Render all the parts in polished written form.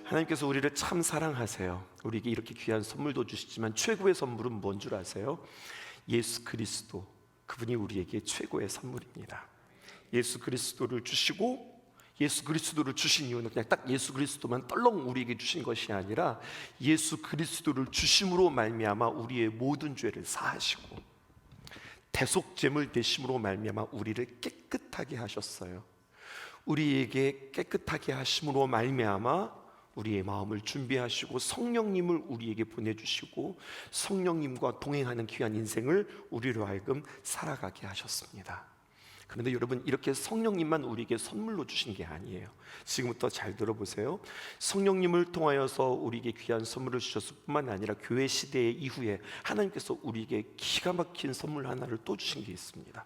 하나님께서 우리를 참 사랑하세요. 우리에게 이렇게 귀한 선물도 주시지만 최고의 선물은 뭔 줄 아세요? 예수 그리스도, 그분이 우리에게 최고의 선물입니다. 예수 그리스도를 주시고, 예수 그리스도를 주신 이유는 그냥 딱 예수 그리스도만 떨렁 우리에게 주신 것이 아니라 예수 그리스도를 주심으로 말미암아 우리의 모든 죄를 사하시고 대속제물 되심으로 말미암아 우리를 깨끗하게 하셨어요. 우리에게 깨끗하게 하심으로 말미암아 우리의 마음을 준비하시고 성령님을 우리에게 보내주시고 성령님과 동행하는 귀한 인생을 우리로 하여금 살아가게 하셨습니다. 그런데 여러분, 이렇게 성령님만 우리에게 선물로 주신 게 아니에요. 지금부터 잘 들어보세요. 성령님을 통하여서 우리에게 귀한 선물을 주셨을 뿐만 아니라 교회 시대 이후에 하나님께서 우리에게 기가 막힌 선물 하나를 또 주신 게 있습니다.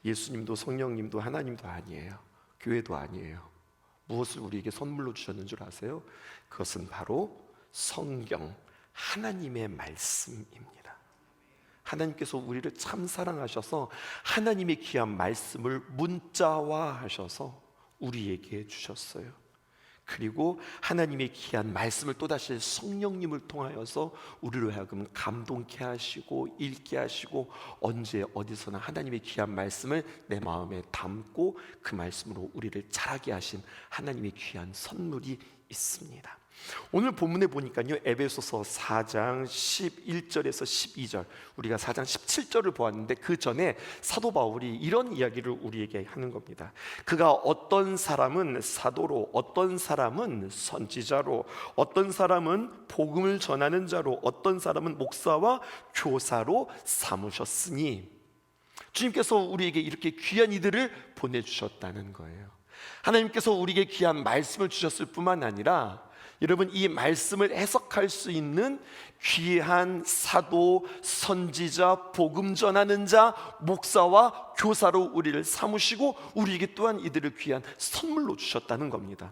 예수님도 성령님도 하나님도 아니에요. 교회도 아니에요. 무엇을 우리에게 선물로 주셨는 줄 아세요? 그것은 바로 성경, 하나님의 말씀입니다. 하나님께서 우리를 참 사랑하셔서 하나님의 귀한 말씀을 문자화하셔서 우리에게 주셨어요. 그리고 하나님의 귀한 말씀을 또다시 성령님을 통하여서 우리로 하여금 감동케 하시고 읽게 하시고 언제 어디서나 하나님의 귀한 말씀을 내 마음에 담고 그 말씀으로 우리를 자라게 하신 하나님의 귀한 선물이 있습니다. 오늘 본문에 보니까요, 에베소서 4장 11절에서 12절, 우리가 4장 17절을 보았는데 그 전에 사도 바울이 이런 이야기를 우리에게 하는 겁니다. 그가 어떤 사람은 사도로, 어떤 사람은 선지자로, 어떤 사람은 복음을 전하는 자로, 어떤 사람은 목사와 교사로 삼으셨으니, 주님께서 우리에게 이렇게 귀한 이들을 보내주셨다는 거예요. 하나님께서 우리에게 귀한 말씀을 주셨을 뿐만 아니라 여러분, 이 말씀을 해석할 수 있는 귀한 사도, 선지자, 복음 전하는 자, 목사와 교사로 우리를 삼으시고 우리에게 또한 이들을 귀한 선물로 주셨다는 겁니다.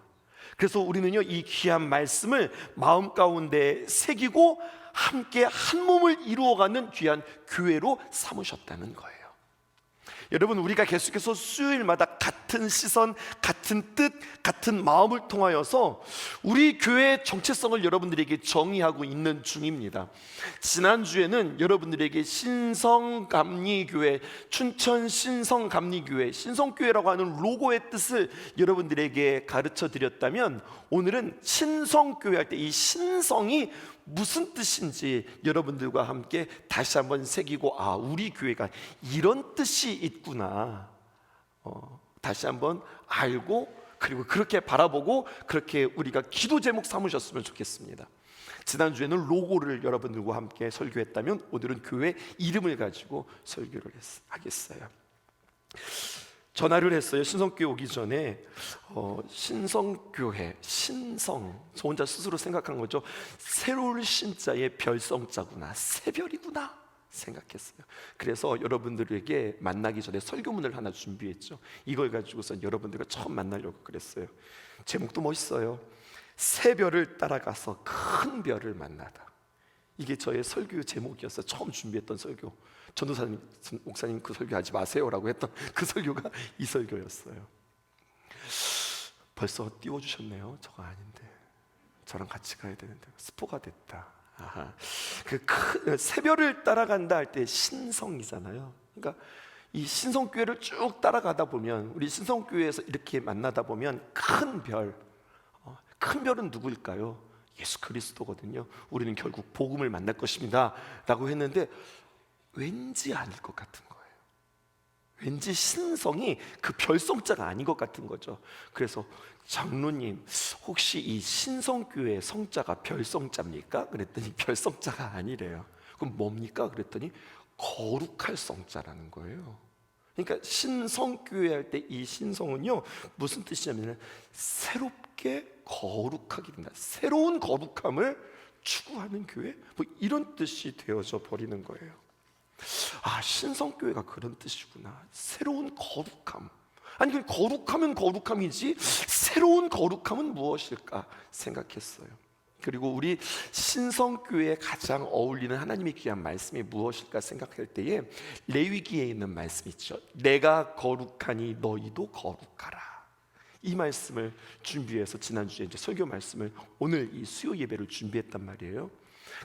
그래서 우리는요, 이 귀한 말씀을 마음 가운데 새기고 함께 한 몸을 이루어가는 귀한 교회로 삼으셨다는 거예요. 여러분, 우리가 계속해서 수요일마다 같은 시선, 같은 뜻, 같은 마음을 통하여서 우리 교회의 정체성을 여러분들에게 정의하고 있는 중입니다. 지난주에는 여러분들에게 신성감리교회, 춘천 신성감리교회, 신성교회라고 하는 로고의 뜻을 여러분들에게 가르쳐 드렸다면, 오늘은 신성교회 할 때 이 신성이 무슨 뜻인지 여러분들과 함께 다시 한번 새기고, 아, 우리 교회가 이런 뜻이 있구나, 다시 한번 알고, 그리고 그렇게 바라보고 그렇게 우리가 기도 제목 삼으셨으면 좋겠습니다. 지난주에는 로고를 여러분들과 함께 설교했다면 오늘은 교회 이름을 가지고 설교를 하겠어요. 전화를 했어요. 신성교회 오기 전에 신성교회, 신성, 저 혼자 스스로 생각한 거죠. 새로울 신자의 별성자구나, 새별이구나 생각했어요. 그래서 여러분들에게 만나기 전에 설교문을 하나 준비했죠. 이걸 가지고서 여러분들과 처음 만나려고 그랬어요. 제목도 멋있어요. 새 별을 따라가서 큰 별을 만나다. 이게 저의 설교 제목이었어요. 처음 준비했던 설교. 전도사님, 목사님 그 설교하지 마세요라고 했던 그 설교가 이 설교였어요. 벌써 띄워주셨네요. 저거 아닌데, 저랑 같이 가야 되는데 스포가 됐다. 그 새별을 따라간다 할 때 신성이잖아요. 그러니까 이 신성교회를 쭉 따라가다 보면, 우리 신성교회에서 이렇게 만나다 보면 큰 별, 큰 별은 누구일까요? 예수 그리스도거든요. 우리는 결국 복음을 만날 것입니다 라고 했는데 왠지 아닐 것 같은 거예요. 왠지 신성이 그 별성자가 아닌 것 같은 거죠. 그래서 장로님, 혹시 이 신성교회 성자가 별성자입니까? 그랬더니 별성자가 아니래요. 그럼 뭡니까? 그랬더니 거룩할 성자라는 거예요. 그러니까 신성교회 할 때 이 신성은요, 무슨 뜻이냐면 새롭게 거룩하게 된다, 새로운 거룩함을 추구하는 교회, 뭐 이런 뜻이 되어져 버리는 거예요. 아, 신성교회가 그런 뜻이구나. 새로운 거룩함. 아니, 그 거룩하면 거룩함이지 새로운 거룩함은 무엇일까 생각했어요. 그리고 우리 신성교회에 가장 어울리는 하나님의 귀한 말씀이 무엇일까 생각할 때에 레위기에 있는 말씀 있죠. 내가 거룩하니 너희도 거룩하라. 이 말씀을 준비해서 지난주에 이제 설교 말씀을 오늘 이 수요 예배를 준비했단 말이에요.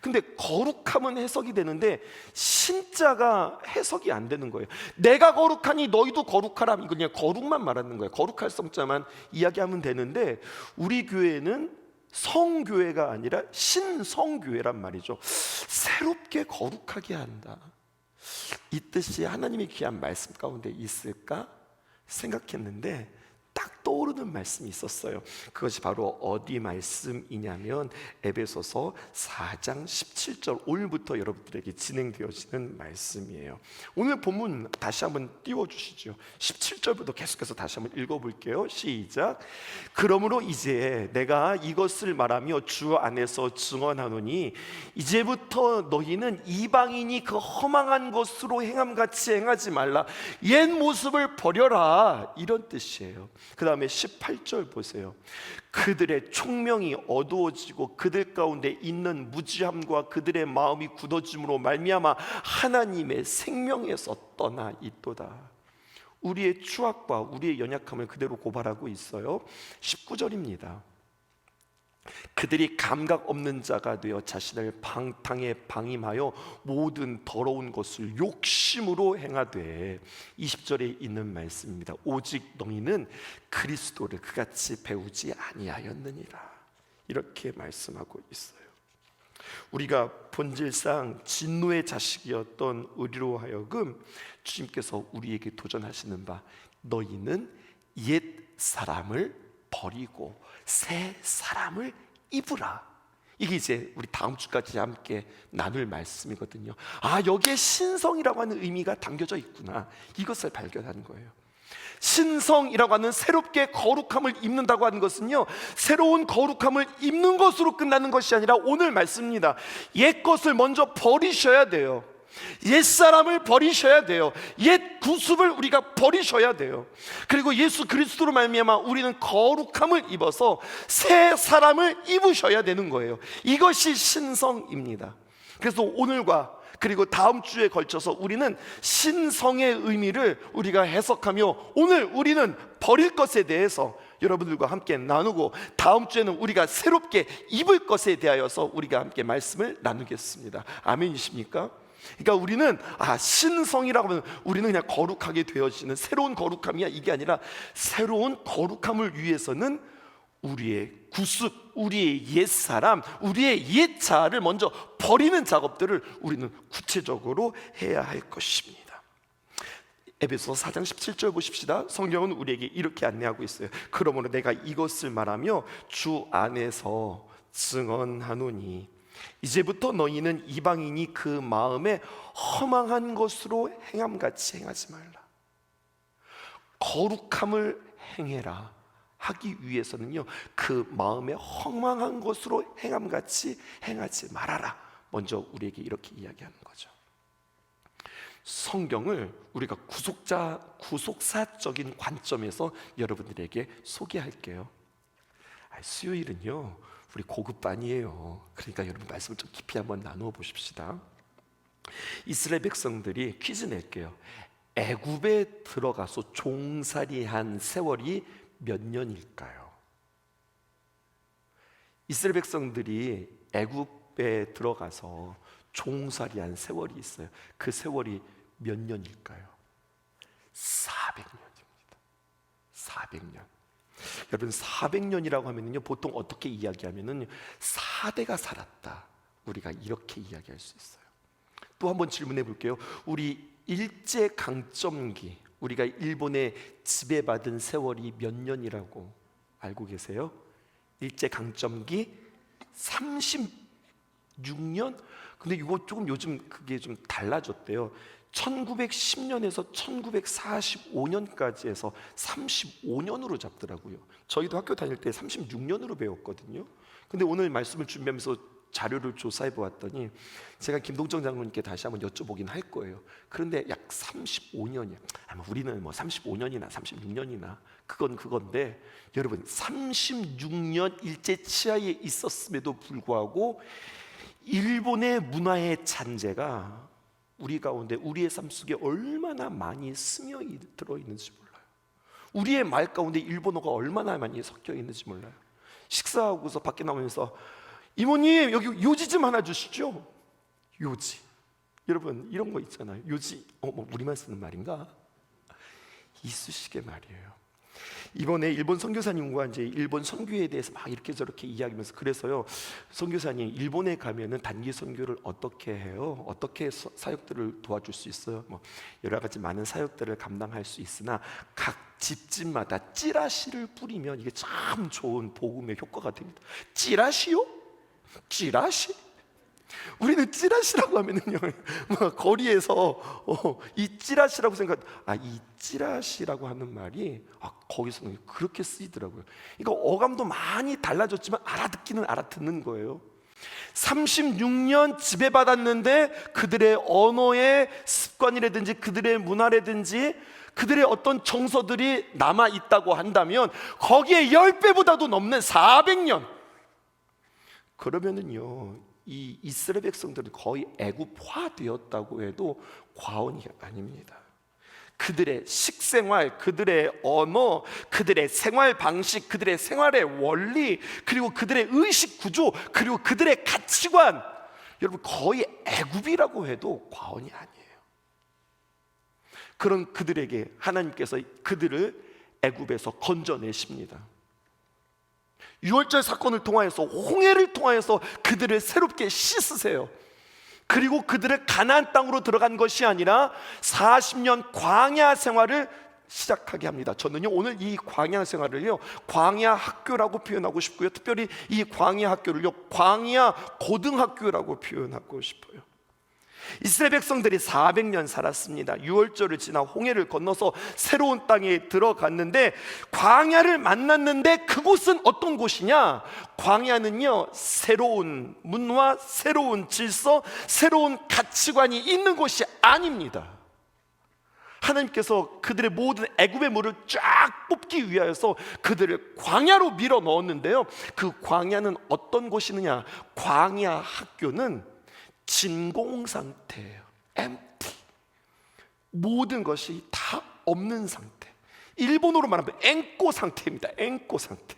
근데 거룩함은 해석이 되는데 신자가 해석이 안 되는 거예요. 내가 거룩하니 너희도 거룩하라, 이거 그냥 거룩만 말하는 거예요. 거룩할 성자만 이야기하면 되는데 우리 교회는 성교회가 아니라 신성교회란 말이죠. 새롭게 거룩하게 한다. 이 뜻이 하나님의 귀한 말씀 가운데 있을까 생각했는데 딱 떠오르는 말씀이 있었어요. 그것이 바로 어디 말씀이냐면 에베소서 4장 17절, 오늘부터 여러분들에게 진행되어지는 말씀이에요. 오늘 본문 다시 한번 띄워주시죠. 17절부터 계속해서 다시 한번 읽어볼게요. 시작. 그러므로 이제 내가 이것을 말하며 주 안에서 증언하노니 이제부터 너희는 이방인이 그 허망한 것으로 행함같이 행하지 말라. 옛 모습을 버려라, 이런 뜻이에요. 그 다음에 18절 보세요. 그들의 총명이 어두워지고 그들 가운데 있는 무지함과 그들의 마음이 굳어짐으로 말미암아 하나님의 생명에서 떠나 있도다. 우리의 추악과 우리의 연약함을 그대로 고발하고 있어요. 19절입니다. 그들이 감각 없는 자가 되어 자신을 방탕에 방임하여 모든 더러운 것을 욕심으로 행하되, 20절에 있는 말씀입니다. 오직 너희는 그리스도를 그같이 배우지 아니하였느니라, 이렇게 말씀하고 있어요. 우리가 본질상 진노의 자식이었던 우리로 하여금 주님께서 우리에게 도전하시는 바, 너희는 옛 사람을 버리고 새 사람을 입으라. 이게 이제 우리 다음 주까지 함께 나눌 말씀이거든요. 아, 여기에 신성이라고 하는 의미가 담겨져 있구나, 이것을 발견하는 거예요. 신성이라고 하는 새롭게 거룩함을 입는다고 하는 것은요, 새로운 거룩함을 입는 것으로 끝나는 것이 아니라 오늘 말씀입니다. 옛 것을 먼저 버리셔야 돼요. 옛 사람을 버리셔야 돼요. 옛 구습을 우리가 버리셔야 돼요. 그리고 예수 그리스도로 말미암아 우리는 거룩함을 입어서 새 사람을 입으셔야 되는 거예요. 이것이 신성입니다. 그래서 오늘과 그리고 다음 주에 걸쳐서 우리는 신성의 의미를 우리가 해석하며, 오늘 우리는 버릴 것에 대해서 여러분들과 함께 나누고, 다음 주에는 우리가 새롭게 입을 것에 대하여서 우리가 함께 말씀을 나누겠습니다. 아멘이십니까? 그러니까 우리는 신성이라고 하면 우리는 그냥 거룩하게 되어지는 새로운 거룩함이야, 이게 아니라 새로운 거룩함을 위해서는 우리의 구습, 우리의 옛사람, 우리의 옛자를 먼저 버리는 작업들을 우리는 구체적으로 해야 할 것입니다. 에베소서 4장 17절 보십시다. 성경은 우리에게 이렇게 안내하고 있어요. 그러므로 내가 이것을 말하며 주 안에서 증언하노니 이제부터 너희는 이방인이 그 마음에 허망한 것으로 행함같이 행하지 말라. 거룩함을 행해라 하기 위해서는요, 그 마음에 허망한 것으로 행함같이 행하지 말아라, 먼저 우리에게 이렇게 이야기하는 거죠. 성경을 우리가 구속사적인 관점에서 여러분들에게 소개할게요. 수요일은요 우리 고급반이에요. 그러니까 여러분 말씀을 좀 깊이 한번 나누어 보십시다. 이스라엘 백성들이 퀴즈 낼게요. 애굽에 들어가서 종살이한 세월이 몇 년일까요? 이스라엘 백성들이 애굽에 들어가서 종살이한 세월이 있어요. 그 세월이 몇 년일까요? 400년입니다. 400년. 여러분 400년이라고 하면요 보통 어떻게 이야기하면은 4대가 살았다, 우리가 이렇게 이야기할 수 있어요. 또 한번 질문해 볼게요. 우리 일제 강점기, 우리가 일본에 지배받은 세월이 몇 년이라고 알고 계세요? 일제 강점기 36년? 근데 이거 조금 요즘 그게 좀 달라졌대요. 1910년에서 1945년까지 해서 35년으로 잡더라고요. 저희도 학교 다닐 때 36년으로 배웠거든요. 근데 오늘 말씀을 준비하면서 자료를 조사해 보았더니 제가 김동정 장로님께 다시 한번 여쭤보긴 할 거예요. 그런데 약 35년이야. 아마 우리는 뭐 35년이나 36년이나 그건데, 여러분 36년 일제 치하에 있었음에도 불구하고 일본의 문화의 잔재가 우리 가운데, 우리의 삶 속에 얼마나 많이 스며 들어있는지 몰라요. 우리의 말 가운데 일본어가 얼마나 많이 섞여 있는지 몰라요. 식사하고서 밖에 나오면서 이모님 여기 요지 좀 하나 주시죠. 요지. 여러분 이런 거 있잖아요. 요지 뭐 우리만 쓰는 말인가? 이쑤시개 말이에요. 이번에 일본 선교사님과 이제 일본 선교에 대해서 막 이렇게 저렇게 이야기하면서, 그래서요 선교사님 일본에 가면은 단기 선교를 어떻게 해요? 어떻게 사역들을 도와줄 수 있어요? 뭐 여러 가지 많은 사역들을 감당할 수 있으나 각 집집마다 찌라시를 뿌리면 이게 참 좋은 복음의 효과가 됩니다. 찌라시요? 찌라시? 우리는 찌라시라고 하면은요, 뭐 거리에서 이 찌라시라고 생각, 이 찌라시라고 하는 말이 거기서는 그렇게 쓰이더라고요. 그러니까 어감도 많이 달라졌지만 알아듣기는 알아듣는 거예요. 36년 지배받았는데 그들의 언어의 습관이라든지 그들의 문화라든지 그들의 어떤 정서들이 남아 있다고 한다면 거기에 10배보다도 넘는 400년. 그러면은요, 이 이스라엘 백성들은 거의 애굽화되었다고 해도 과언이 아닙니다. 그들의 식생활, 그들의 언어, 그들의 생활 방식, 그들의 생활의 원리, 그리고 그들의 의식 구조, 그리고 그들의 가치관, 여러분 거의 애굽이라고 해도 과언이 아니에요. 그런 그들에게 하나님께서 그들을 애굽에서 건져내십니다. 유월절 사건을 통하여서, 홍해를 통하여서 그들을 새롭게 씻으세요. 그리고 그들을 가나안 땅으로 들어간 것이 아니라 40년 광야 생활을 시작하게 합니다. 저는요 오늘 이 광야 생활을요 광야 학교라고 표현하고 싶고요, 특별히 이 광야 학교를요 광야 고등학교라고 표현하고 싶어요. 이스라엘 백성들이 400년 살았습니다. 유월절을 지나 홍해를 건너서 새로운 땅에 들어갔는데 광야를 만났는데 그곳은 어떤 곳이냐? 광야는요 새로운 문화, 새로운 질서, 새로운 가치관이 있는 곳이 아닙니다. 하나님께서 그들의 모든 애굽의 물을 쫙 뽑기 위하여서 그들을 광야로 밀어 넣었는데요, 그 광야는 어떤 곳이느냐? 광야 학교는 진공 상태예요. empty. 모든 것이 다 없는 상태. 일본어로 말하면 앵꼬 상태입니다. 앵꼬 상태.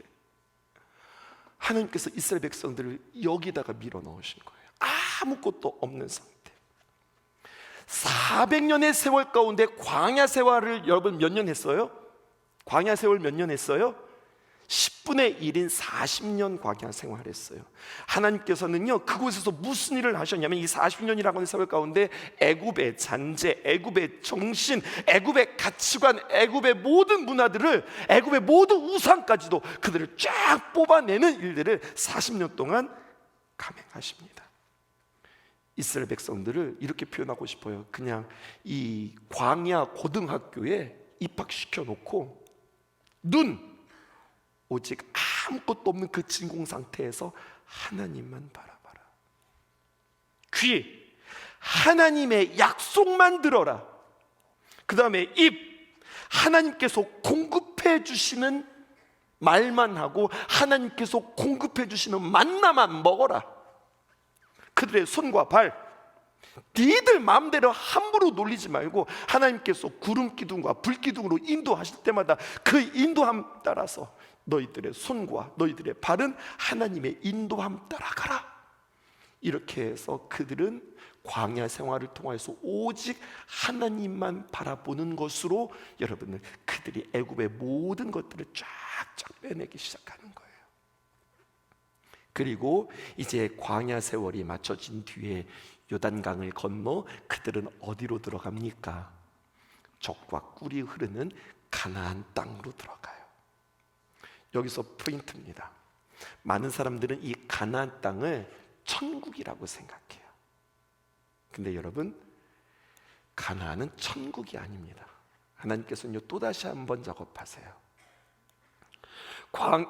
하나님께서 이스라엘 백성들을 여기다가 밀어 넣으신 거예요. 아무것도 없는 상태. 400년의 세월 가운데 광야 생활을 여러분 몇 년 했어요? 광야 세월 몇 년 했어요? 10분의 1인 40년 광야 생활했어요. 하나님께서는요 그곳에서 무슨 일을 하셨냐면 이 40년이라고 하는 세월 가운데 애굽의 잔재, 애굽의 정신, 애굽의 가치관, 애굽의 모든 문화들을, 애굽의 모든 우상까지도 그들을 쫙 뽑아내는 일들을 40년 동안 감행하십니다. 이스라엘 백성들을 이렇게 표현하고 싶어요. 그냥 이 광야 고등학교에 입학시켜 놓고 오직 아무것도 없는 그 진공 상태에서 하나님만 바라봐라. 귀, 하나님의 약속만 들어라. 그 다음에 입, 하나님께서 공급해 주시는 말만 하고 하나님께서 공급해 주시는 만나만 먹어라. 그들의 손과 발, 니들 마음대로 함부로 놀리지 말고 하나님께서 구름 기둥과 불 기둥으로 인도하실 때마다 그 인도함 따라서 너희들의 손과 너희들의 발은 하나님의 인도함 따라가라. 이렇게 해서 그들은 광야 생활을 통해서 오직 하나님만 바라보는 것으로 여러분은 그들이 애굽의 모든 것들을 쫙쫙 빼내기 시작하는 거예요. 그리고 이제 광야 세월이 맞춰진 뒤에 요단강을 건너 그들은 어디로 들어갑니까? 젖과 꿀이 흐르는 가나안 땅으로 들어가요. 여기서 포인트입니다. 많은 사람들은 이 가나안 땅을 천국이라고 생각해요. 근데 여러분, 가나안은 천국이 아닙니다. 하나님께서는 또다시 한번 작업하세요.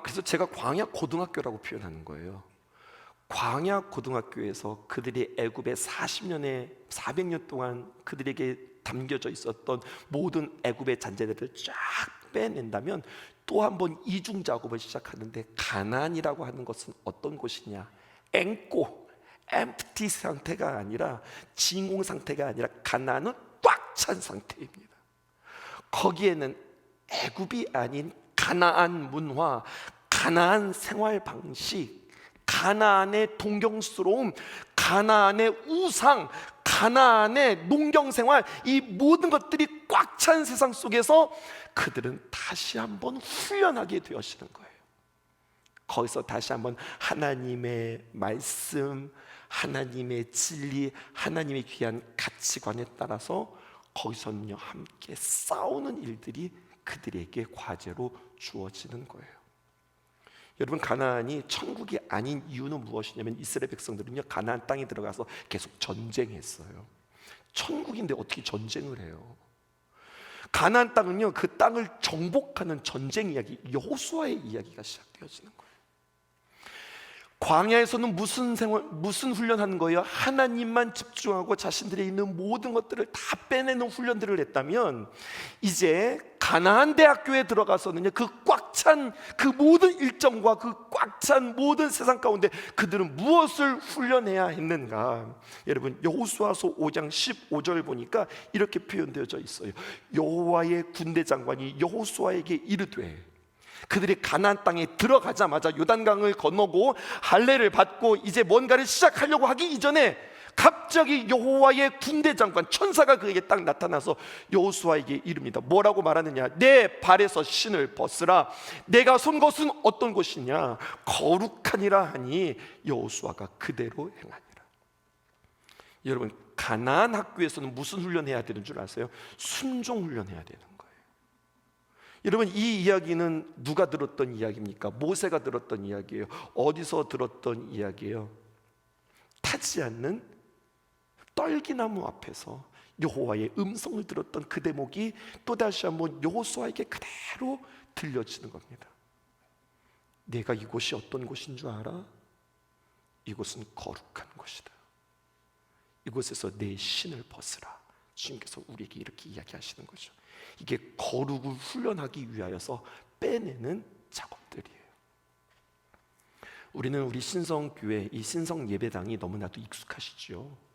그래서 제가 광야 고등학교라고 표현하는 거예요. 광야 고등학교에서 그들이 애굽의 400년 동안 그들에게 담겨져 있었던 모든 애굽의 잔재들을 쫙 빼낸다면 또 한 번 이중 작업을 시작하는데, 가나안이라고 하는 것은 어떤 곳이냐? 앵꼬, empty 상태가 아니라, 진공 상태가 아니라 가나안은 꽉 찬 상태입니다. 거기에는 애굽이 아닌 가나안 문화, 가나안 생활 방식, 가나안의 동경스러움, 가나안의 우상, 가나안의 농경 생활, 이 모든 것들이 꽉 찬 세상 속에서 그들은 다시 한번 훈련하게 되어지는 거예요. 거기서 다시 한번 하나님의 말씀, 하나님의 진리, 하나님의 귀한 가치관에 따라서 거기서는요 함께 싸우는 일들이 그들에게 과제로 주어지는 거예요. 여러분, 가나안이 천국이 아닌 이유는 무엇이냐면 이스라엘 백성들은요 가나안 땅에 들어가서 계속 전쟁했어요. 천국인데 어떻게 전쟁을 해요? 가나안 땅은요 그 땅을 정복하는 전쟁 이야기, 여호수아의 이야기가 시작되어지는 거예요. 광야에서는 무슨 훈련하는 거예요? 하나님만 집중하고 자신들에 있는 모든 것들을 다 빼내는 훈련들을 했다면, 이제 가나안 대학교에 들어가서는요 그 꽉 찬 그 모든 일정과 그 꽉 찬 모든 세상 가운데 그들은 무엇을 훈련해야 했는가? 여러분, 여호수아서 5장 15절 보니까 이렇게 표현되어져 있어요. 여호와의 군대 장관이 여호수아에게 이르되, 그들이 가나안 땅에 들어가자마자 요단강을 건너고 할례를 받고 이제 뭔가를 시작하려고 하기 이전에 갑자기 여호와의 군대 장관 천사가 그에게 딱 나타나서 여호수아에게 이릅니다. 뭐라고 말하느냐? 내 발에서 신을 벗으라. 내가 선 것은 어떤 것이냐? 거룩하니라 하니 여호수아가 그대로 행하니라. 여러분, 가나안 학교에서는 무슨 훈련해야 되는 줄 아세요? 순종 훈련해야 되는 거예요. 여러분, 이 이야기는 누가 들었던 이야기입니까? 모세가 들었던 이야기예요. 어디서 들었던 이야기예요? 타지 않는 떨기나무 앞에서 여호와의 음성을 들었던 그 대목이 또다시 한번 여호수아에게 그대로 들려지는 겁니다. 내가 이곳이 어떤 곳인 줄 알아? 이곳은 거룩한 곳이다. 이곳에서 내 신을 벗으라. 주님께서 우리에게 이렇게 이야기하시는 거죠. 이게 거룩을 훈련하기 위하여서 빼내는 작업들이에요. 우리는 우리 신성교회, 이 신성 예배당이 너무나도 익숙하시죠.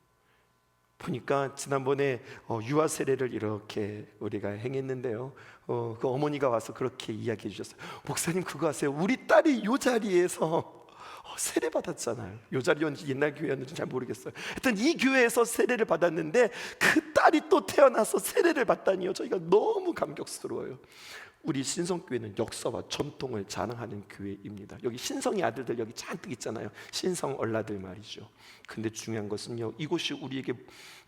보니까 지난번에 유아 세례를 이렇게 우리가 행했는데요, 그 어머니가 와서 그렇게 이야기해 주셨어요. 목사님, 그거 아세요? 우리 딸이 이 자리에서 세례 받았잖아요. 요 자리였는지 옛날 교회였는지 잘 모르겠어요. 하여튼 이 교회에서 세례를 받았는데 그 딸이 또 태어나서 세례를 받다니요, 저희가 너무 감격스러워요. 우리 신성교회는 역사와 전통을 자랑하는 교회입니다. 여기 신성의 아들들 여기 잔뜩 있잖아요. 신성 얼라들 말이죠. 근데 중요한 것은요, 이곳이 우리에게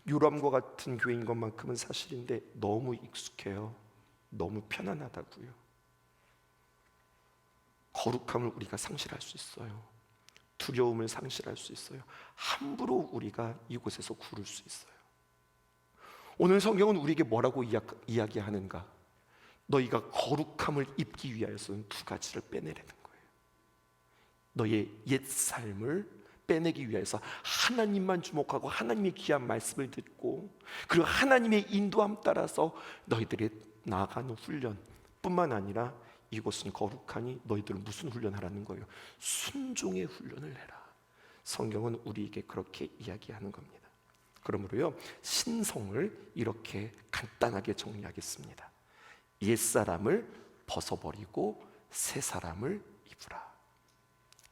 요람과 같은 교회인 것만큼은 사실인데 너무 익숙해요. 너무 편안하다고요. 거룩함을 우리가 상실할 수 있어요. 두려움을 상실할 수 있어요. 함부로 우리가 이곳에서 구를 수 있어요. 오늘 성경은 우리에게 뭐라고 이야기하는가? 너희가 거룩함을 입기 위하여서는 두 가지를 빼내라는 거예요. 너의 옛 삶을 빼내기 위해서 하나님만 주목하고 하나님의 귀한 말씀을 듣고, 그리고 하나님의 인도함 따라서 너희들이 나아가는 훈련 뿐만 아니라, 이곳은 거룩하니 너희들은 무슨 훈련하라는 거예요? 순종의 훈련을 해라. 성경은 우리에게 그렇게 이야기하는 겁니다. 그러므로요, 신성을 이렇게 간단하게 정리하겠습니다. 옛사람을 벗어버리고 새사람을 입으라.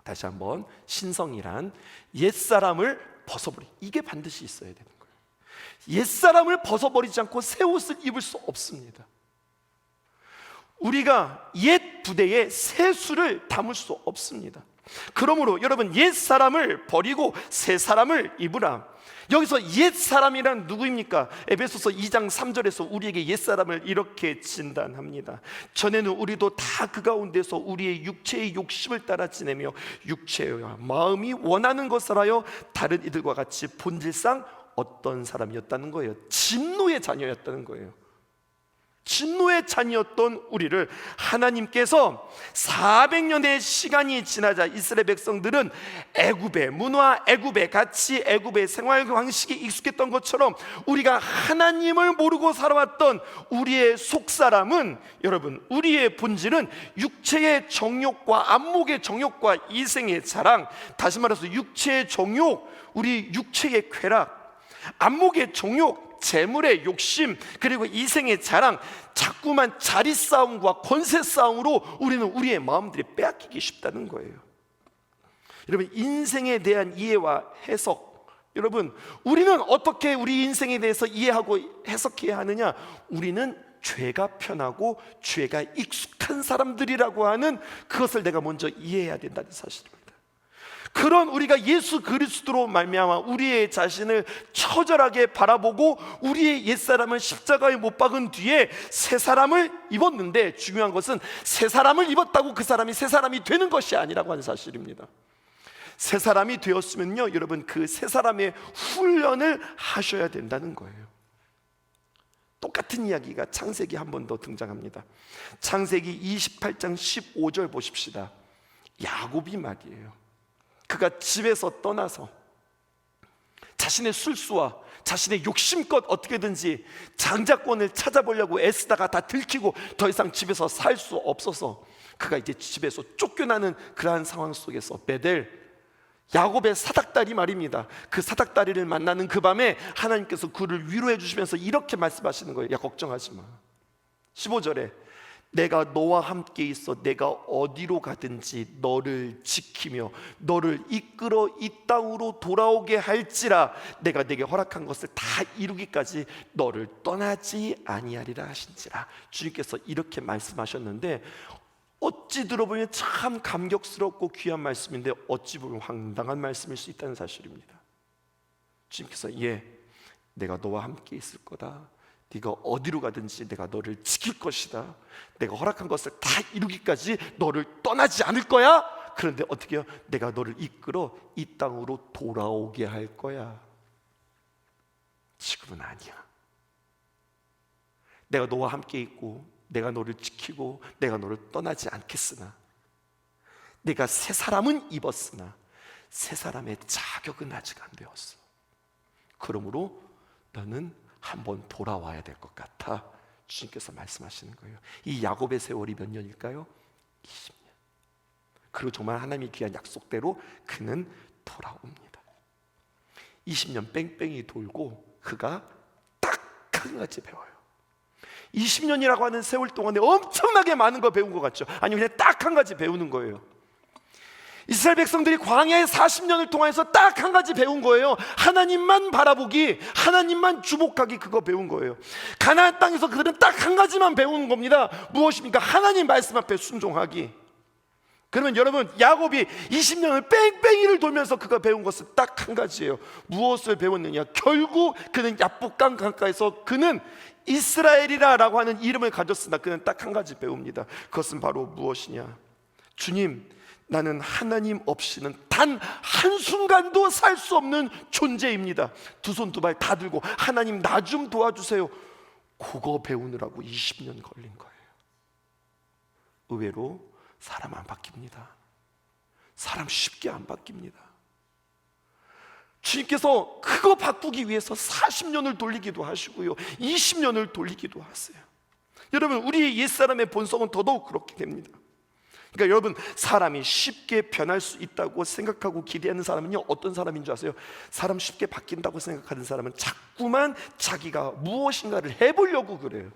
다시 한번, 신성이란 옛사람을 벗어버리, 이게 반드시 있어야 되는 거예요. 옛사람을 벗어버리지 않고 새 옷을 입을 수 없습니다. 우리가 옛 부대에 새 수를 담을 수 없습니다. 그러므로 여러분, 옛 사람을 버리고 새 사람을 입으라. 여기서 옛 사람이란 누구입니까? 에베소서 2장 3절에서 우리에게 옛 사람을 이렇게 진단합니다. 전에는 우리도 다 그 가운데서 우리의 육체의 욕심을 따라 지내며 육체와 마음이 원하는 것을 하여 다른 이들과 같이 본질상 어떤 사람이었다는 거예요? 진노의 자녀였다는 거예요. 진노의 자녀였던 우리를 하나님께서 400년의 시간이 지나자 이스라엘 백성들은 애굽의 문화, 애굽의 가치, 애굽의 생활 방식이 익숙했던 것처럼 우리가 하나님을 모르고 살아왔던 우리의 속사람은, 여러분, 우리의 본질은 육체의 정욕과 안목의 정욕과 이생의 자랑, 다시 말해서 육체의 정욕, 우리 육체의 쾌락, 안목의 정욕, 재물의 욕심, 그리고 이생의 자랑, 자꾸만 자리 싸움과 권세 싸움으로 우리는 우리의 마음들이 빼앗기기 쉽다는 거예요. 여러분, 인생에 대한 이해와 해석, 여러분, 우리는 어떻게 우리 인생에 대해서 이해하고 해석해야 하느냐? 우리는 죄가 편하고 죄가 익숙한 사람들이라고 하는 그것을 내가 먼저 이해해야 된다는 사실입니다. 그런 우리가 예수 그리스도로 말미암아 우리의 자신을 처절하게 바라보고 우리의 옛사람을 십자가에 못 박은 뒤에 새 사람을 입었는데, 중요한 것은 새 사람을 입었다고 그 사람이 새 사람이 되는 것이 아니라고 하는 사실입니다. 새 사람이 되었으면요, 여러분, 그 새 사람의 훈련을 하셔야 된다는 거예요. 똑같은 이야기가 창세기 한 번 더 등장합니다. 창세기 28장 15절 보십시다. 야곱이 말이에요. 그가 집에서 떠나서 자신의 술수와 자신의 욕심껏 어떻게든지 장자권을 찾아보려고 애쓰다가 다 들키고 더 이상 집에서 살 수 없어서 그가 이제 집에서 쫓겨나는 그러한 상황 속에서 베델, 야곱의 사닥다리 말입니다. 그 사닥다리를 만나는 그 밤에 하나님께서 그를 위로해 주시면서 이렇게 말씀하시는 거예요. 야, 걱정하지 마. 15절에 내가 너와 함께 있어 내가 어디로 가든지 너를 지키며 너를 이끌어 이 땅으로 돌아오게 할지라 내가 내게 허락한 것을 다 이루기까지 너를 떠나지 아니하리라 하신지라. 주님께서 이렇게 말씀하셨는데, 어찌 들어보면 참 감격스럽고 귀한 말씀인데 어찌 보면 황당한 말씀일 수 있다는 사실입니다. 주님께서 내가 너와 함께 있을 거다. 네가 어디로 가든지 내가 너를 지킬 것이다. 내가 허락한 것을 다 이루기까지 너를 떠나지 않을 거야. 그런데 어떻게 해요? 내가 너를 이끌어 이 땅으로 돌아오게 할 거야. 지금은 아니야. 내가 너와 함께 있고 내가 너를 지키고 내가 너를 떠나지 않겠으나 내가 새 사람은 입었으나 새 사람의 자격은 아직 안 되었어. 그러므로 너는 한번 돌아와야 될 것 같아. 주님께서 말씀하시는 거예요. 이 야곱의 세월이 몇 년일까요? 20년. 그리고 정말 하나님이 귀한 약속대로 그는 돌아옵니다. 20년 뺑뺑이 돌고 그가 딱 한 가지 배워요. 20년이라고 하는 세월 동안에 엄청나게 많은 거 배운 것 같죠? 아니, 그냥 딱 한 가지 배우는 거예요. 이스라엘 백성들이 광야에 40년을 통해서 딱 한 가지 배운 거예요. 하나님만 바라보기, 하나님만 주목하기, 그거 배운 거예요. 가나안 땅에서 그들은 딱 한 가지만 배우는 겁니다. 무엇입니까? 하나님 말씀 앞에 순종하기. 그러면 여러분, 야곱이 20년을 뺑뺑이를 돌면서 그가 배운 것은 딱 한 가지예요. 무엇을 배웠느냐? 결국 그는 야복강 강가에서 그는 이스라엘이라고 하는 이름을 가졌으나 그는 딱 한 가지 배웁니다. 그것은 바로 무엇이냐? 주님, 나는 하나님 없이는 단 한순간도 살 수 없는 존재입니다. 두 손 두 발 다 들고 하나님 나 좀 도와주세요. 그거 배우느라고 20년 걸린 거예요. 의외로 사람 안 바뀝니다. 사람 쉽게 안 바뀝니다. 주님께서 그거 바꾸기 위해서 40년을 돌리기도 하시고요, 20년을 돌리기도 하세요. 여러분, 우리의 옛사람의 본성은 더더욱 그렇게 됩니다. 그러니까 여러분, 사람이 쉽게 변할 수 있다고 생각하고 기대하는 사람은요, 어떤 사람인 줄 아세요? 사람 쉽게 바뀐다고 생각하는 사람은 자꾸만 자기가 무엇인가를 해보려고 그래요.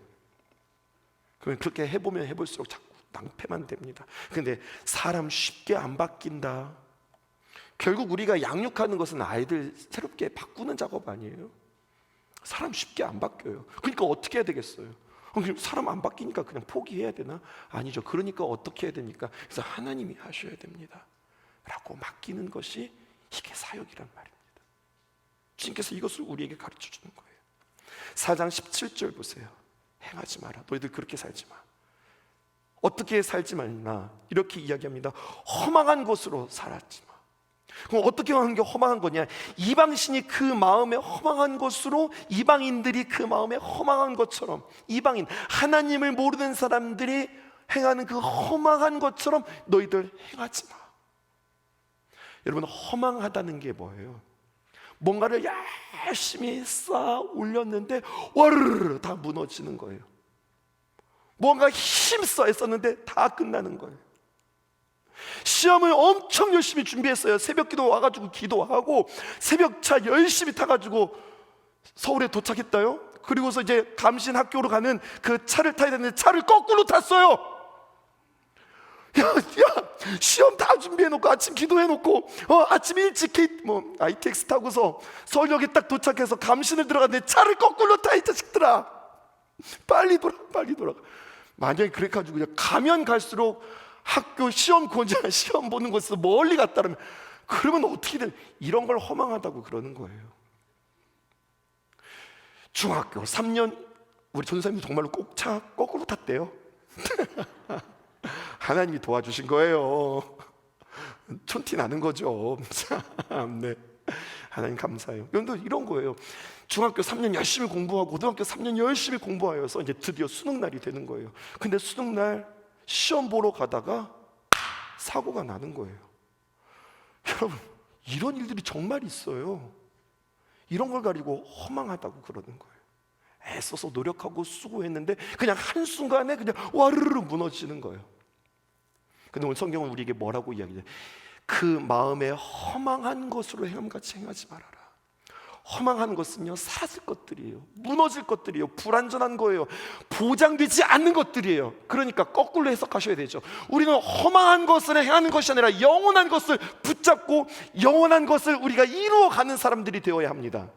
그러면 그렇게 해보면 해볼수록 자꾸 낭패만 됩니다. 그런데 사람 쉽게 안 바뀐다. 결국 우리가 양육하는 것은 아이들 새롭게 바꾸는 작업 아니에요? 사람 쉽게 안 바뀌어요. 그러니까 어떻게 해야 되겠어요? 사람 안 바뀌니까 그냥 포기해야 되나? 아니죠. 그러니까 어떻게 해야 됩니까? 그래서 하나님이 하셔야 됩니다 라고 맡기는 것이 이게 사역이란 말입니다. 주님께서 이것을 우리에게 가르쳐 주는 거예요. 4장 17절 보세요. 행하지 마라. 너희들 그렇게 살지 마. 어떻게 살지 말나? 이렇게 이야기합니다. 허망한 것으로 살았지 마. 그럼 어떻게 하는 게 허망한 거냐? 이방신이 그 마음에 허망한 것으로, 이방인들이 그 마음에 허망한 것처럼, 이방인, 하나님을 모르는 사람들이 행하는 그 허망한 것처럼 너희들 행하지 마. 여러분, 허망하다는 게 뭐예요? 뭔가를 열심히 쌓아 올렸는데 와르르 다 무너지는 거예요. 뭔가 힘써 애썼는데 다 끝나는 거예요. 시험을 엄청 열심히 준비했어요. 새벽기도 와가지고 기도하고 새벽차 열심히 타가지고 서울에 도착했다요. 그리고서 이제 감신 학교로 가는 그 차를 타야 되는데 차를 거꾸로 탔어요. 야, 시험 다 준비해놓고 아침 기도해놓고 아침 일찍 ITX 타고서 서울역에 딱 도착해서 감신을 들어갔는데 차를 거꾸로 타, 이 자식들아. 빨리 돌아. 만약에 그래 가지고 그냥 가면 갈수록 학교 시험 보는 곳에서 멀리 갔다면, 그러면 어떻게든 이런 걸 허망하다고 그러는 거예요. 중학교 3년 우리 전사님이 정말로 꼭 차 거꾸로 탔대요. 하나님이 도와주신 거예요. 촌티 나는 거죠. 네. 하나님 감사해요. 여러분들 이런 거예요. 중학교 3년 열심히 공부하고 고등학교 3년 열심히 공부하여서 이제 드디어 수능날이 되는 거예요. 근데 수능날 시험 보러 가다가 사고가 나는 거예요. 여러분, 이런 일들이 정말 있어요. 이런 걸 가지고 허망하다고 그러는 거예요. 애써서 노력하고 수고했는데 그냥 한순간에 그냥 와르르 무너지는 거예요. 근데 오늘 성경은 우리에게 뭐라고 이야기해요? 그 마음에 허망한 것으로 행함같이 행하지 말아라. 허망한 것은요, 사라질 것들이에요. 무너질 것들이에요. 불완전한 거예요. 보장되지 않는 것들이에요. 그러니까 거꾸로 해석하셔야 되죠. 우리는 허망한 것을 행하는 것이 아니라 영원한 것을 붙잡고 영원한 것을 우리가 이루어가는 사람들이 되어야 합니다.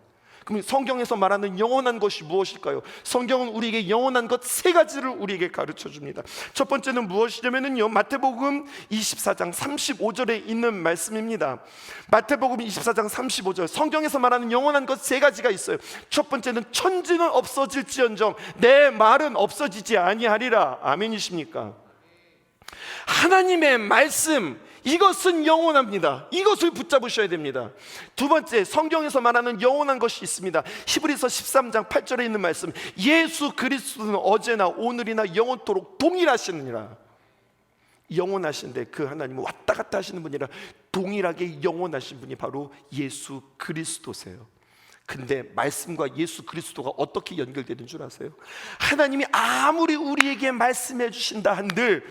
그럼 성경에서 말하는 영원한 것이 무엇일까요? 성경은 우리에게 영원한 것 세 가지를 우리에게 가르쳐 줍니다. 첫 번째는 무엇이냐면요, 마태복음 24장 35절에 있는 말씀입니다. 마태복음 24장 35절, 성경에서 말하는 영원한 것 세 가지가 있어요. 첫 번째는 천지는 없어질지언정 내 말은 없어지지 아니하리라. 아멘이십니까? 하나님의 말씀, 이것은 영원합니다. 이것을 붙잡으셔야 됩니다. 두 번째, 성경에서 말하는 영원한 것이 있습니다. 히브리서 13장 8절에 있는 말씀, 예수 그리스도는 어제나 오늘이나 영원토록 동일하시느니라. 영원하신데 그 하나님은 왔다 갔다 하시는 분이라 동일하게 영원하신 분이 바로 예수 그리스도세요. 근데 말씀과 예수 그리스도가 어떻게 연결되는 줄 아세요? 하나님이 아무리 우리에게 말씀해 주신다 한들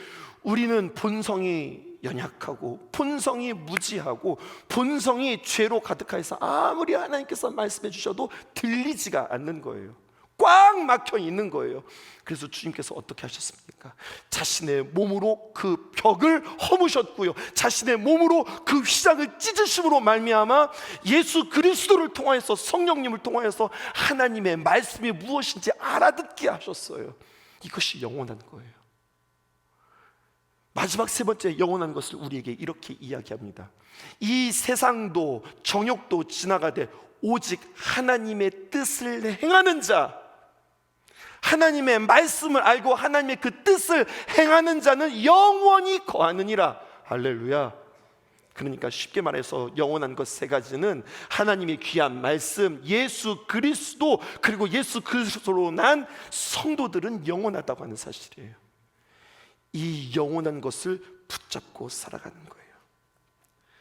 우리는 본성이 연약하고 본성이 무지하고 본성이 죄로 가득해서 아무리 하나님께서 말씀해 주셔도 들리지가 않는 거예요. 꽉 막혀 있는 거예요. 그래서 주님께서 어떻게 하셨습니까? 자신의 몸으로 그 벽을 허무셨고요, 자신의 몸으로 그 휘장을 찢으심으로 말미암아 예수 그리스도를 통하여서, 성령님을 통하여서 하나님의 말씀이 무엇인지 알아듣게 하셨어요. 이것이 영원한 거예요. 마지막 세 번째 영원한 것을 우리에게 이렇게 이야기합니다. 이 세상도 정욕도 지나가되 오직 하나님의 뜻을 행하는 자, 하나님의 말씀을 알고 하나님의 그 뜻을 행하는 자는 영원히 거하느니라. 할렐루야. 그러니까 쉽게 말해서 영원한 것 세 가지는 하나님의 귀한 말씀, 예수 그리스도, 그리고 예수 그리스도로 난 성도들은 영원하다고 하는 사실이에요. 이 영원한 것을 붙잡고 살아가는 거예요.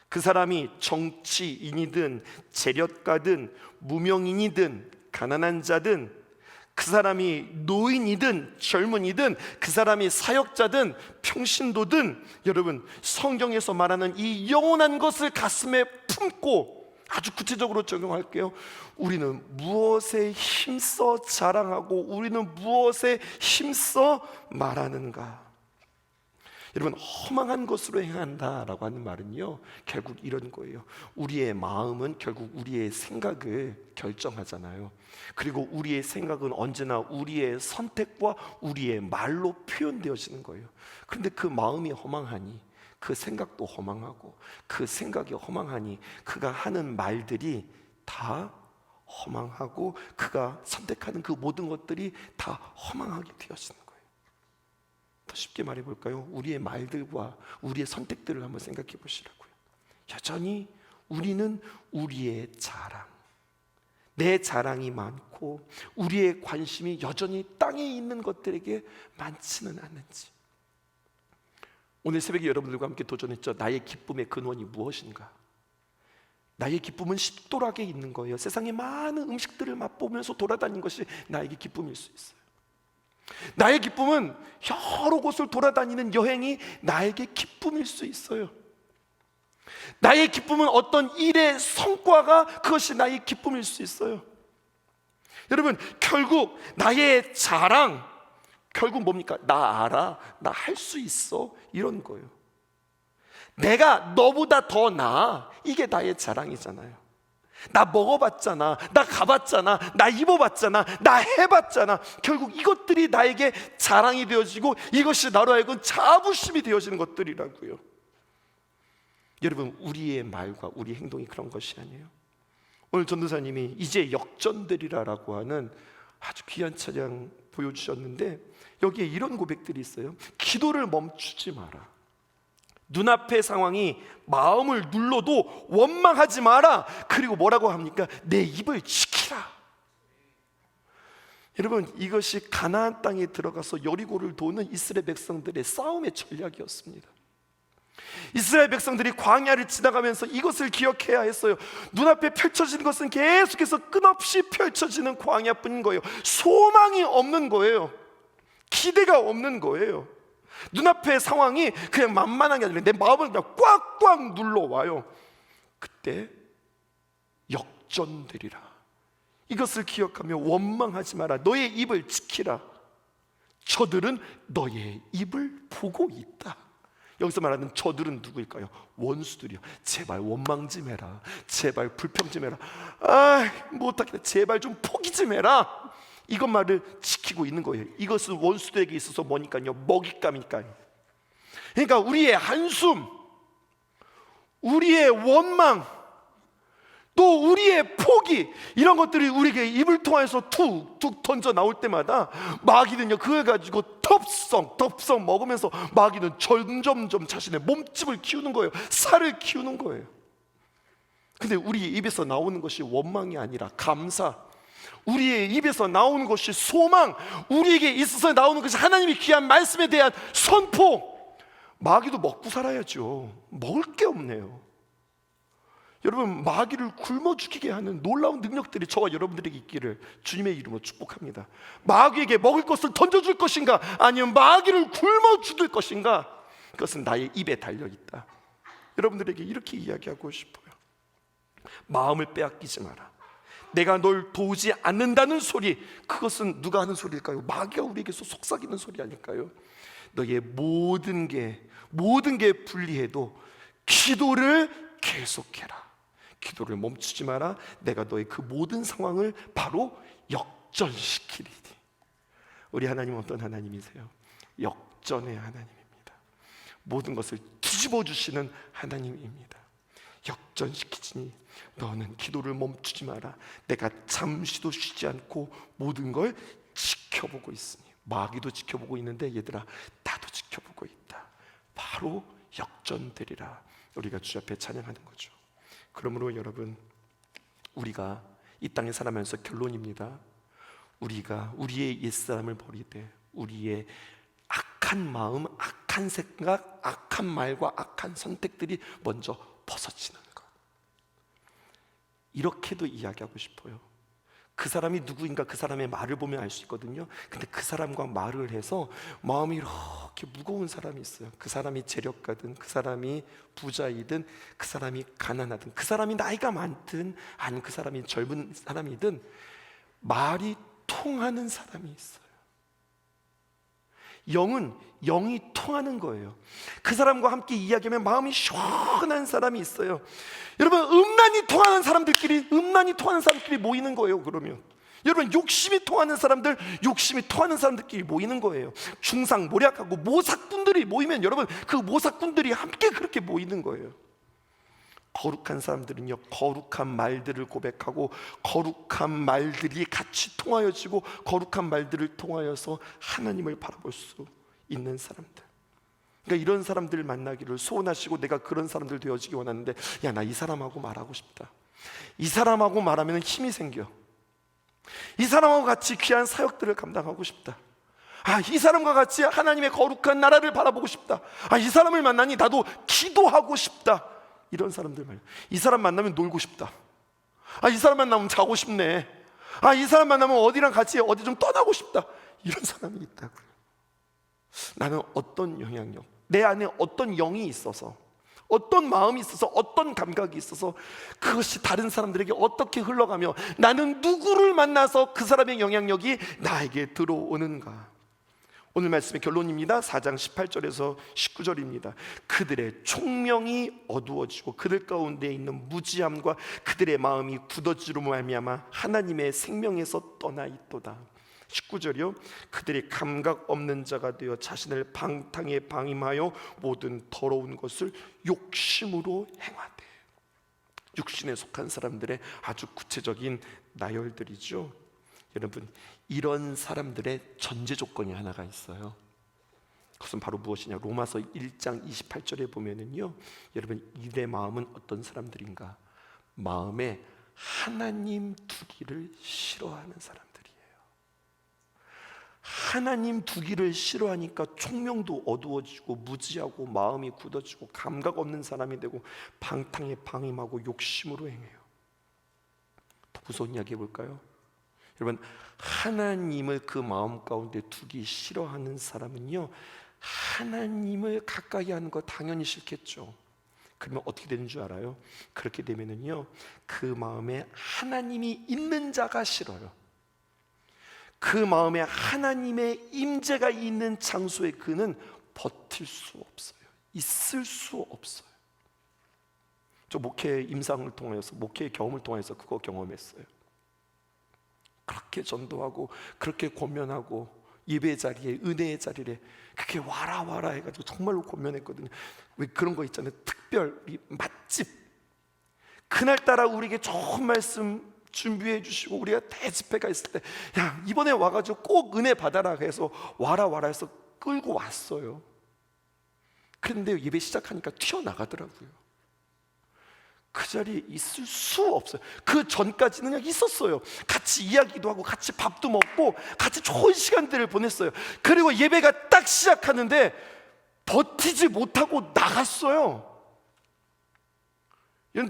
그 사람이 정치인이든 재력가든 무명인이든 가난한 자든, 그 사람이 노인이든 젊은이든, 그 사람이 사역자든 평신도든, 여러분 성경에서 말하는 이 영원한 것을 가슴에 품고, 아주 구체적으로 적용할게요. 우리는 무엇에 힘써 자랑하고 우리는 무엇에 힘써 말하는가? 여러분, 허망한 것으로 행한다라고 하는 말은요, 결국 이런 거예요. 우리의 마음은 결국 우리의 생각을 결정하잖아요. 그리고 우리의 생각은 언제나 우리의 선택과 우리의 말로 표현되어지는 거예요. 그런데 그 마음이 허망하니 그 생각도 허망하고, 그 생각이 허망하니 그가 하는 말들이 다 허망하고, 그가 선택하는 그 모든 것들이 다 허망하게 되어지는 거예요. 더 쉽게 말해볼까요? 우리의 말들과 우리의 선택들을 한번 생각해 보시라고요. 여전히 우리는 우리의 자랑, 내 자랑이 많고 우리의 관심이 여전히 땅에 있는 것들에게 많지는 않은지. 오늘 새벽에 여러분들과 함께 도전했죠. 나의 기쁨의 근원이 무엇인가? 나의 기쁨은 식도락에 있는 거예요. 세상의 많은 음식들을 맛보면서 돌아다니는 것이 나에게 기쁨일 수 있어요. 나의 기쁨은 여러 곳을 돌아다니는 여행이 나에게 기쁨일 수 있어요. 나의 기쁨은 어떤 일의 성과가, 그것이 나의 기쁨일 수 있어요. 여러분, 결국 나의 자랑, 결국 뭡니까? 나 알아, 나 할 수 있어, 이런 거예요. 내가 너보다 더 나아, 이게 나의 자랑이잖아요. 나 먹어봤잖아, 나 가봤잖아, 나 입어봤잖아, 나 해봤잖아. 결국 이것들이 나에게 자랑이 되어지고 이것이 나로 하여금 자부심이 되어지는 것들이라고요. 여러분, 우리의 말과 우리 행동이 그런 것이 아니에요. 오늘 전도사님이 이제 역전되리라라고 하는 아주 귀한 찬양 보여주셨는데, 여기에 이런 고백들이 있어요. 기도를 멈추지 마라. 눈앞의 상황이 마음을 눌러도 원망하지 마라. 그리고 뭐라고 합니까? 내 입을 지키라. 여러분, 이것이 가나안 땅에 들어가서 여리고를 도는 이스라엘 백성들의 싸움의 전략이었습니다. 이스라엘 백성들이 광야를 지나가면서 이것을 기억해야 했어요. 눈앞에 펼쳐지는 것은 계속해서 끝없이 펼쳐지는 광야뿐인 거예요. 소망이 없는 거예요. 기대가 없는 거예요. 눈앞의 상황이 그냥 만만한 게 아니라 내 마음을 그냥 꽉꽉 눌러와요. 그때 역전되리라. 이것을 기억하며 원망하지 마라. 너의 입을 지키라. 저들은 너의 입을 보고 있다. 여기서 말하는 저들은 누구일까요? 원수들이요. 제발 원망 좀 해라. 제발 불평 좀 해라. 못하겠다. 제발 좀 포기 좀 해라. 이것만을 지키고 있는 거예요. 이것은 원수들에게 있어서 뭐니까요? 먹잇감이니까요. 그러니까 우리의 한숨, 우리의 원망, 또 우리의 포기, 이런 것들이 우리에게 입을 통해서 툭툭 던져 나올 때마다 마귀는요, 그걸 가지고 덥석 먹으면서 마귀는 점점점 자신의 몸집을 키우는 거예요. 살을 키우는 거예요. 근데 우리 입에서 나오는 것이 원망이 아니라 감사, 우리의 입에서 나오는 것이 소망, 우리에게 있어서 나오는 것이 하나님의 귀한 말씀에 대한 선포. 마귀도 먹고 살아야죠. 먹을 게 없네요. 여러분, 마귀를 굶어 죽이게 하는 놀라운 능력들이 저와 여러분들에게 있기를 주님의 이름으로 축복합니다. 마귀에게 먹을 것을 던져줄 것인가, 아니면 마귀를 굶어 죽일 것인가, 그것은 나의 입에 달려있다. 여러분들에게 이렇게 이야기하고 싶어요. 마음을 빼앗기지 마라. 내가 널 도우지 않는다는 소리, 그것은 누가 하는 소리일까요? 마귀가 우리에게서 속삭이는 소리 아닐까요? 너의 모든 게 불리해도 기도를 계속해라. 기도를 멈추지 마라. 내가 너의 그 모든 상황을 바로 역전시키리니. 우리 하나님은 어떤 하나님이세요? 역전의 하나님입니다. 모든 것을 뒤집어 주시는 하나님입니다. 역전시키지니 너는 기도를 멈추지 마라. 내가 잠시도 쉬지 않고 모든 걸 지켜보고 있으니. 마귀도 지켜보고 있는데 얘들아, 나도 지켜보고 있다. 바로 역전되리라. 우리가 주 앞에 찬양하는 거죠. 그러므로 여러분, 우리가 이 땅에 살아가면서 결론입니다. 우리가 우리의 옛사람을 버리되 우리의 악한 마음, 악한 생각, 악한 말과 악한 선택들이 먼저 벗어지는 것. 이렇게도 이야기하고 싶어요. 그 사람이 누구인가 그 사람의 말을 보면 알 수 있거든요. 근데 그 사람과 말을 해서 마음이 이렇게 무거운 사람이 있어요. 그 사람이 재력가든, 그 사람이 부자이든, 그 사람이 가난하든, 그 사람이 나이가 많든, 아니면 그 사람이 젊은 사람이든 말이 통하는 사람이 있어요. 영이 통하는 거예요. 그 사람과 함께 이야기하면 마음이 시원한 사람이 있어요. 여러분, 음란이 통하는 사람들끼리 모이는 거예요. 그러면 여러분, 욕심이 통하는 사람들끼리 모이는 거예요. 중상모략하고 모사꾼들이 모이면 여러분, 그 모사꾼들이 함께 그렇게 모이는 거예요. 거룩한 사람들은요, 거룩한 말들을 고백하고 거룩한 말들이 같이 통하여지고 거룩한 말들을 통하여서 하나님을 바라볼 수 있는 사람들. 그러니까 이런 사람들을 만나기를 소원하시고, 내가 그런 사람들 되어지기 원하는데, 야, 나 이 사람하고 말하고 싶다. 이 사람하고 말하면 힘이 생겨. 이 사람하고 같이 귀한 사역들을 감당하고 싶다. 이 사람과 같이 하나님의 거룩한 나라를 바라보고 싶다. 이 사람을 만나니 나도 기도하고 싶다. 이런 사람들 말이에요. 이 사람 만나면 놀고 싶다. 이 사람 만나면 자고 싶네. 이 사람 만나면 어디랑 같이 어디 좀 떠나고 싶다. 이런 사람이 있다고요. 나는 어떤 영향력, 내 안에 어떤 영이 있어서, 어떤 마음이 있어서, 어떤 감각이 있어서 그것이 다른 사람들에게 어떻게 흘러가며 나는 누구를 만나서 그 사람의 영향력이 나에게 들어오는가. 오늘 말씀의 결론입니다. 4장 18절에서 19절입니다. 그들의 총명이 어두워지고 그들 가운데 있는 무지함과 그들의 마음이 굳어지로 말미암아 하나님의 생명에서 떠나 있도다. 19절이요. 그들이 감각 없는 자가 되어 자신을 방탕에 방임하여 모든 더러운 것을 욕심으로 행하되. 육신에 속한 사람들의 아주 구체적인 나열들이죠. 여러분, 이런 사람들의 전제 조건이 하나가 있어요. 그것은 바로 무엇이냐? 로마서 1장 28절에 보면은요, 여러분, 이들의 마음은 어떤 사람들인가? 마음에 하나님 두기를 싫어하는 사람들이에요. 하나님 두기를 싫어하니까 총명도 어두워지고 무지하고 마음이 굳어지고 감각 없는 사람이 되고 방탕에 방임하고 욕심으로 행해요. 더 무서운 이야기 해볼까요? 여러분, 하나님을 그 마음 가운데 두기 싫어하는 사람은요, 하나님을 가까이 하는 거 당연히 싫겠죠. 그러면 어떻게 되는 줄 알아요? 그렇게 되면은요, 그 마음에 하나님이 있는 자가 싫어요. 그 마음에 하나님의 임재가 있는 장소에 그는 버틸 수 없어요. 있을 수 없어요. 저 목회 임상을 통해서, 목회의 경험을 통해서 그거 경험했어요. 그렇게 전도하고 그렇게 권면하고 예배 자리에, 은혜의 자리에 그렇게 와라 와라 해가지고 정말로 권면했거든요. 왜 그런 거 있잖아요. 특별 맛집, 그날따라 우리에게 좋은 말씀 준비해 주시고 우리가 대집회가 있을 때, 야, 이번에 와가지고 꼭 은혜 받아라 해서 와라 와라 해서 끌고 왔어요. 그런데 예배 시작하니까 튀어나가더라고요. 그 자리에 있을 수 없어요. 그 전까지는 그냥 있었어요. 같이 이야기도 하고 같이 밥도 먹고 같이 좋은 시간들을 보냈어요. 그리고 예배가 딱 시작하는데 버티지 못하고 나갔어요.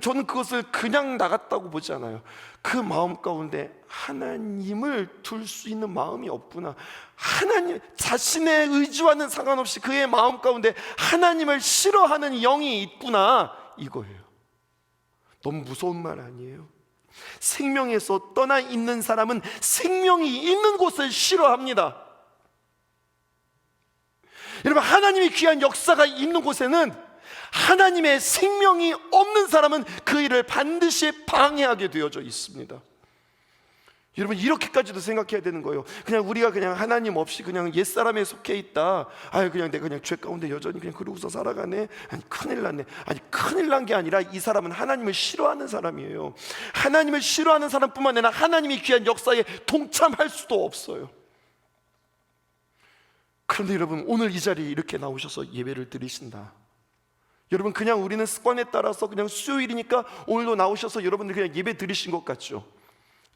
저는 그것을 그냥 나갔다고 보지 않아요. 그 마음 가운데 하나님을 둘 수 있는 마음이 없구나. 하나님 자신의 의지와는 상관없이 그의 마음 가운데 하나님을 싫어하는 영이 있구나, 이거예요. 너무 무서운 말 아니에요? 생명에서 떠나 있는 사람은 생명이 있는 곳을 싫어합니다. 여러분, 하나님이 귀한 역사가 있는 곳에는 하나님의 생명이 없는 사람은 그 일을 반드시 방해하게 되어져 있습니다. 여러분, 이렇게까지도 생각해야 되는 거예요. 그냥 우리가 그냥 하나님 없이 그냥 옛사람에 속해 있다, 그냥 내가 그냥 죄 가운데 여전히 그냥 그러고서 살아가네. 아니, 큰일 났네. 아니, 큰일 난 게 아니라 이 사람은 하나님을 싫어하는 사람이에요. 하나님을 싫어하는 사람뿐만 아니라 하나님이 귀한 역사에 동참할 수도 없어요. 그런데 여러분, 오늘 이 자리에 이렇게 나오셔서 예배를 드리신다. 여러분, 그냥 우리는 습관에 따라서 그냥 수요일이니까 오늘도 나오셔서 여러분들 그냥 예배 드리신 것 같죠?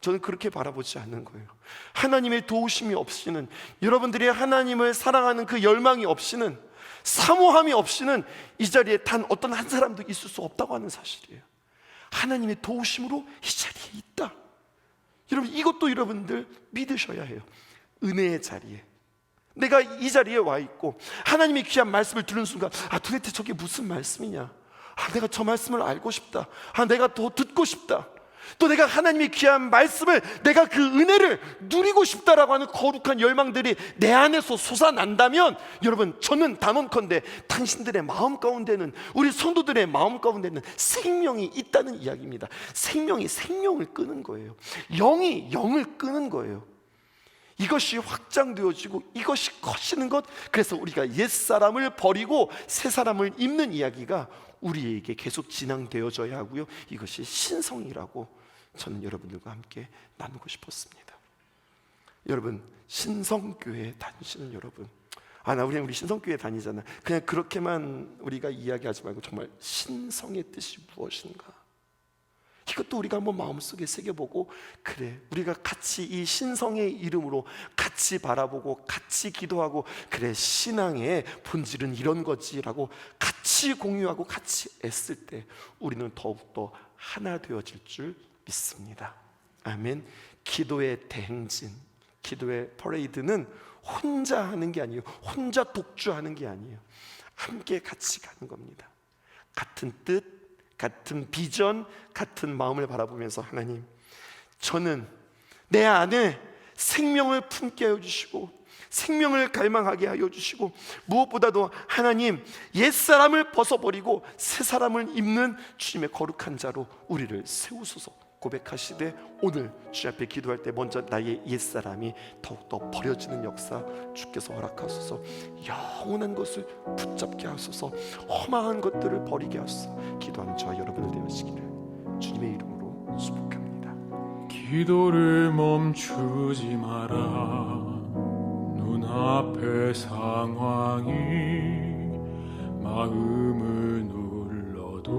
저는 그렇게 바라보지 않는 거예요. 하나님의 도우심이 없이는, 여러분들이 하나님을 사랑하는 그 열망이 없이는, 사모함이 없이는 이 자리에 단 어떤 한 사람도 있을 수 없다고 하는 사실이에요. 하나님의 도우심으로 이 자리에 있다. 여러분, 이것도 여러분들 믿으셔야 해요. 은혜의 자리에 내가 이 자리에 와 있고 하나님의 귀한 말씀을 들은 순간, 도대체 저게 무슨 말씀이냐, 내가 저 말씀을 알고 싶다, 내가 더 듣고 싶다, 또 내가 하나님의 귀한 말씀을, 내가 그 은혜를 누리고 싶다라고 하는 거룩한 열망들이 내 안에서 솟아난다면, 여러분, 저는 단언컨대 당신들의 마음 가운데는, 우리 성도들의 마음 가운데는 생명이 있다는 이야기입니다. 생명이 생명을 끄는 거예요. 영이 영을 끄는 거예요. 이것이 확장되어지고 이것이 커지는 것, 그래서 우리가 옛사람을 버리고 새사람을 입는 이야기가 우리에게 계속 진행되어져야 하고요, 이것이 신성이라고 저는 여러분들과 함께 나누고 싶었습니다. 여러분, 신성교회 다니시는 여러분, 우리 신성교회 다니잖아, 그냥 그렇게만 우리가 이야기하지 말고 정말 신성의 뜻이 무엇인가, 이것도 우리가 한번 마음속에 새겨보고, 그래, 우리가 같이 이 신성의 이름으로 같이 바라보고 같이 기도하고, 그래, 신앙의 본질은 이런 거지라고 같이 공유하고 같이 애쓸 때 우리는 더욱더 하나 되어질 줄 믿습니다. 아멘. 기도의 대행진, 기도의 퍼레이드는 혼자 하는 게 아니에요. 혼자 독주하는 게 아니에요. 함께 같이 가는 겁니다. 같은 뜻, 같은 비전, 같은 마음을 바라보면서 하나님, 저는 내 안에 생명을 품게 하여 주시고 생명을 갈망하게 하여 주시고, 무엇보다도 하나님, 옛사람을 벗어버리고 새사람을 입는 주님의 거룩한 자로 우리를 세우소서 고백하시되, 오늘 주님 앞에 기도할 때 먼저 나의 옛사람이 더욱더 버려지는 역사 주께서 허락하소서. 영원한 것을 붙잡게 하소서. 허망한 것들을 버리게 하소서. 기도하는 저와 여러분을 되시기를 주님의 이름으로 축복합니다. 기도를 멈추지 마라. 눈앞의 상황이 마음을 눌러도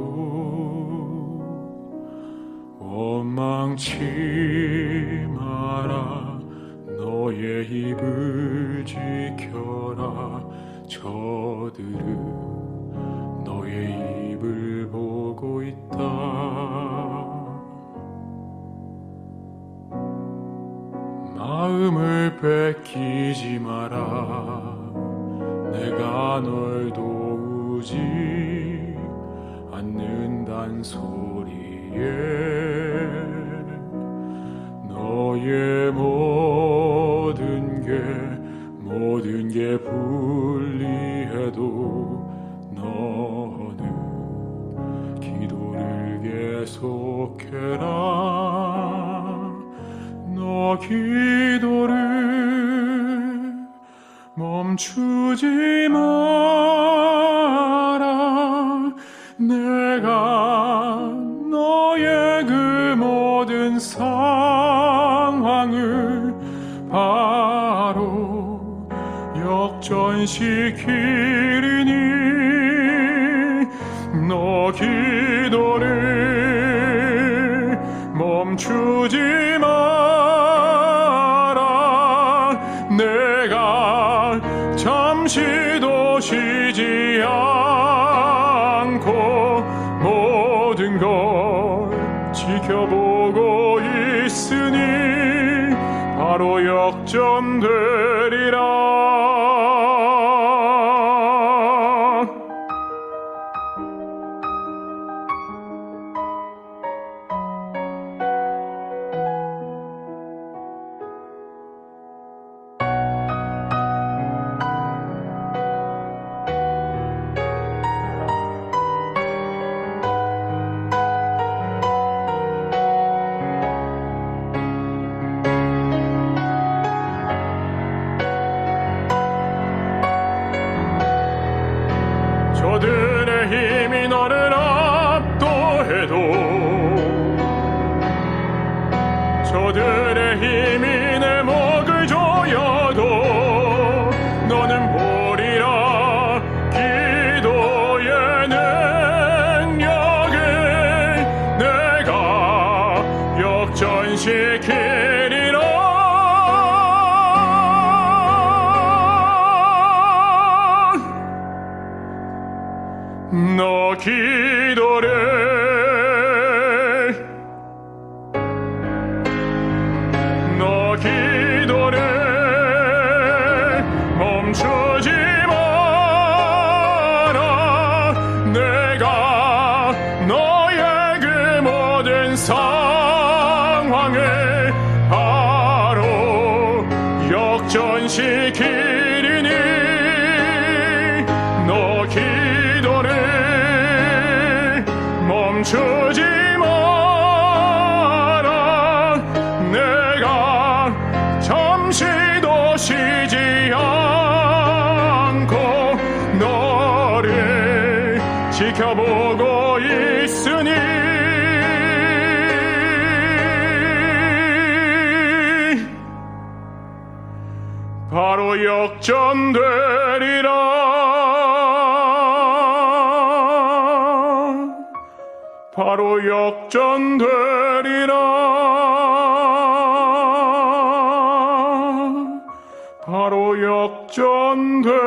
원망치 마라. 너의 입을 지켜라. 저들은 너의 입을 보고 있다. 마음을 뺏기지 마라. 내가 널 도우지 않는단 소리에 너의 모든 게 불리해도 너는 기도를 계속해라. 너 기도를 멈추지 마라. 내가 너의 그 모든 상황을 바로 역전시키리니 너 기도를 멈추지 마라. 내가 잠시도 쉬지 않고 모든 걸 지켜보고 있으니 바로 역전되리라. 저들의 힘이 너를 압도해도 저들의 힘이 내 목을 조여도 너는 보리라. 기도의 능력을 내가 역전시키리라. 너 기도를 멈추지 마라. 내가 너의 그 모든 상황을 바로 역전시키리니 너 기도를 멈추지 마라. 내가 잠시도 쉬지 않고 너를 지켜보고 있으니 바로 역전되리라. 바로 역전되리라. 바로 역전되리라.